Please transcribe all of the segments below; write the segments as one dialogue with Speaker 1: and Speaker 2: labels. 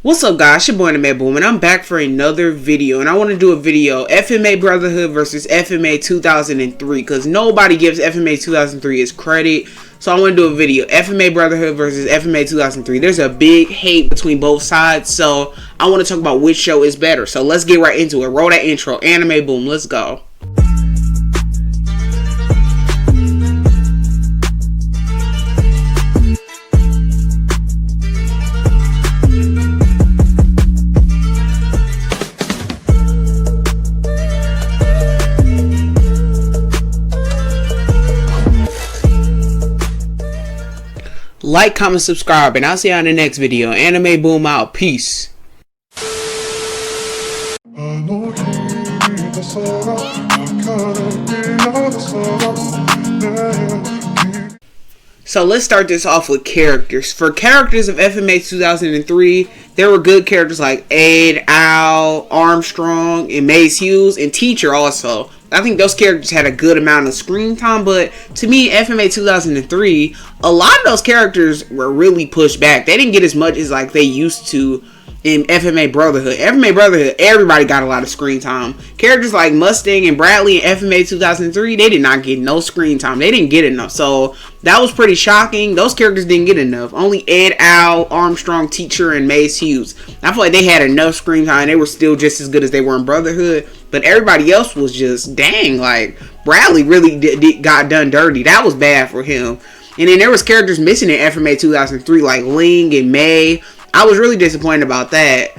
Speaker 1: What's up, guys? It's your boy Anime Boom, and I'm back for another video. And I want to do a video FMA Brotherhood versus FMA 2003, because nobody gives FMA 2003 its credit. So I want to do a video FMA Brotherhood versus FMA 2003. There's a big hate between both sides, so I want to talk about which show is better. So let's get right into it. Roll that intro. Anime Boom. Let's go. Like, comment, subscribe, and I'll see you on the next video. Anime Boom out. Peace. So let's start this off with characters. For characters of FMA 2003, there were good characters like Ed, Al, Armstrong, and Maze Hughes, and Teacher also. I think those characters had a good amount of screen time, but to me, FMA 2003, a lot of those characters were really pushed back. They didn't get as much as like they used to in FMA Brotherhood. FMA Brotherhood, everybody got a lot of screen time. Characters like Mustang and Bradley in FMA 2003, they did not get no screen time. They didn't get enough. So that was pretty shocking. Those characters didn't get enough. Only Ed, Al, Armstrong, Teacher, and Maze Hughes. I feel like they had enough screen time. They were still just as good as they were in Brotherhood. But everybody else was just, dang, like, Bradley really got done dirty. That was bad for him. And then there was characters missing in FMA 2003, like Ling and May. I was really disappointed about that.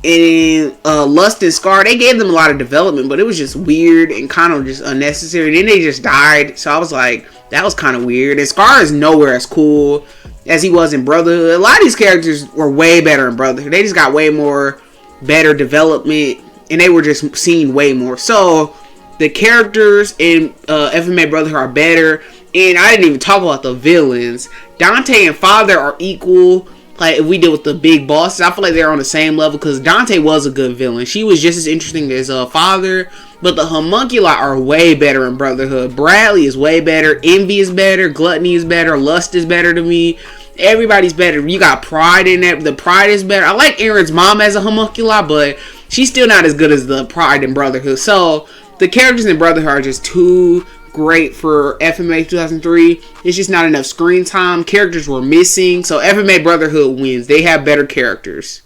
Speaker 1: And Lust and Scar, they gave them a lot of development, but it was just weird and kind of just unnecessary. Then they just died. So I was like, that was kind of weird. And Scar is nowhere as cool as he was in Brotherhood. A lot of these characters were way better in Brotherhood. They just got way more better development. And they were just seen way more. So the characters in FMA Brotherhood are better. And I didn't even talk about the villains. Dante and Father are equal. Like if we did with the big bosses, I feel like they're on the same level. Because Dante was a good villain. She was just as interesting as Father. But the homunculi are way better in Brotherhood. Bradley is way better. Envy is better. Gluttony is better. Lust is better to me. Everybody's better. You got Pride in there. The Pride is better. I like Aaron's mom as a homunculi, but she's still not as good as the Pride in Brotherhood. So the characters in Brotherhood are just too great for FMA 2003. It's just not enough screen time. Characters were missing. So FMA Brotherhood wins. They have better characters.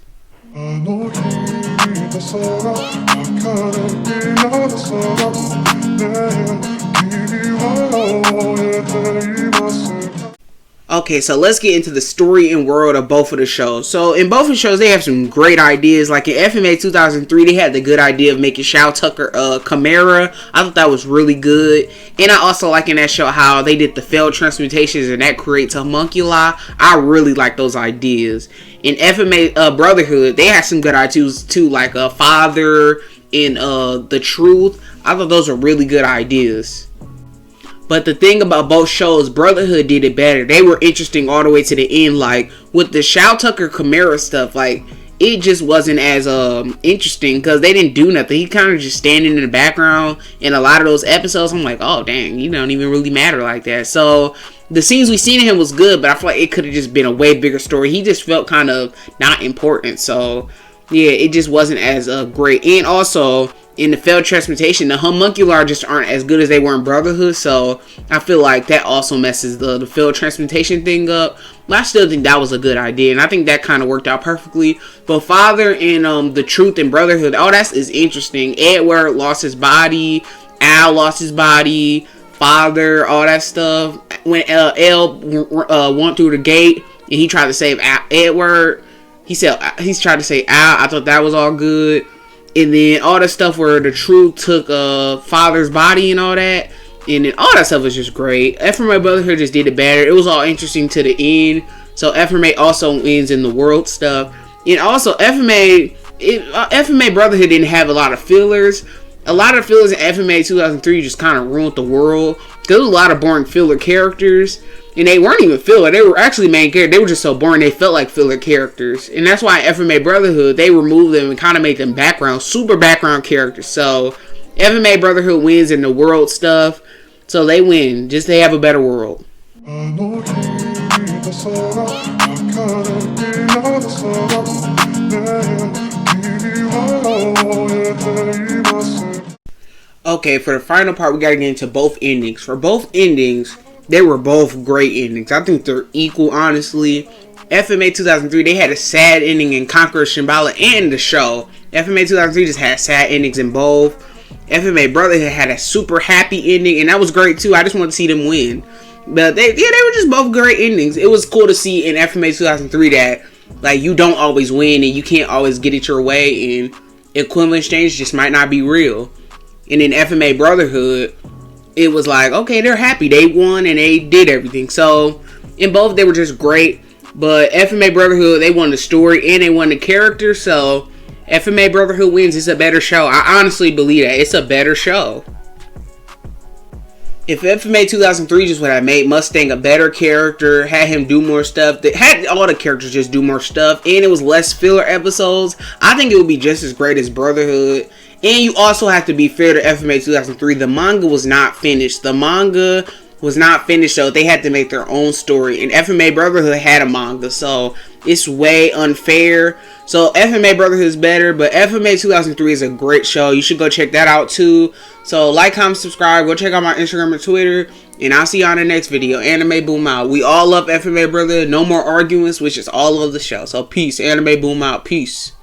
Speaker 1: Okay, so let's get into the story and world of both of the shows. So in both of the shows, they have some great ideas. Like in FMA 2003, they had the good idea of making Shao Tucker Chimera. I thought that was really good. And I also like in that show how they did the failed transmutations and that creates a homunculi. I really like those ideas. In FMA Brotherhood, they had some good ideas too, like Father and The Truth. I thought those were really good ideas. But the thing about both shows, Brotherhood did it better. They were interesting all the way to the end. Like, with the Shao Tucker Chimera stuff, like, it just wasn't as interesting because they didn't do nothing. He kind of just standing in the background in a lot of those episodes. I'm like, oh, dang, you don't even really matter like that. So, the scenes we seen of him was good, but I feel like it could have just been a way bigger story. He just felt kind of not important. So, yeah, it just wasn't as great. And also, in the failed transmutation, the homunculi just aren't as good as they were in Brotherhood, so I feel like that also messes the failed transmutation thing up. But I still think that was a good idea, and I think that kind of worked out perfectly. But Father and The Truth and Brotherhood, all that is interesting. Edward lost his body, Al lost his body, Father, all that stuff. When El went through the gate and he tried to save Edward, he's tried to save Al. I thought that was all good. And then all the stuff where The Truth took Father's body and all that. And then all that stuff was just great. FMA Brotherhood just did it better. It was all interesting to the end. So FMA also wins in the world stuff. And also FMA Brotherhood didn't have a lot of fillers. A lot of fillers in FMA 2003 just kind of ruined the world. There was a lot of boring filler characters. And they weren't even filler. They were actually main characters. They were just so boring. They felt like filler characters. And that's why FMA Brotherhood, they removed them and kind of made them super background characters. So FMA Brotherhood wins in the world stuff. So they win. Just they have a better world. Okay, for the final part, we gotta get into both endings. For both endings, they were both great endings. I think they're equal, honestly. FMA 2003, they had a sad ending in Conqueror Shambhala and the show. FMA 2003 just had sad endings in both. FMA Brotherhood had a super happy ending, and that was great too. I just wanted to see them win. But they were just both great endings. It was cool to see in FMA 2003 that like you don't always win and you can't always get it your way, and equivalent exchange just might not be real. And in FMA Brotherhood, it was like, okay, they're happy. They won and they did everything. So in both, they were just great. But FMA Brotherhood, they won the story and they won the character. So FMA Brotherhood wins. It's a better show. I honestly believe that. It's a better show. If FMA 2003 just would have made Mustang a better character, had him do more stuff, had all the characters just do more stuff, and it was less filler episodes, I think it would be just as great as Brotherhood. And you also have to be fair to FMA 2003. The manga was not finished. So they had to make their own story. And FMA Brotherhood had a manga, so it's way unfair. So FMA Brotherhood is better, but FMA 2003 is a great show. You should go check that out too. So like, comment, subscribe. Go check out my Instagram and Twitter. And I'll see you on the next video. Anime Boom out. We all love FMA Brotherhood. No more arguments, which is all of the show. So peace. Anime Boom out. Peace.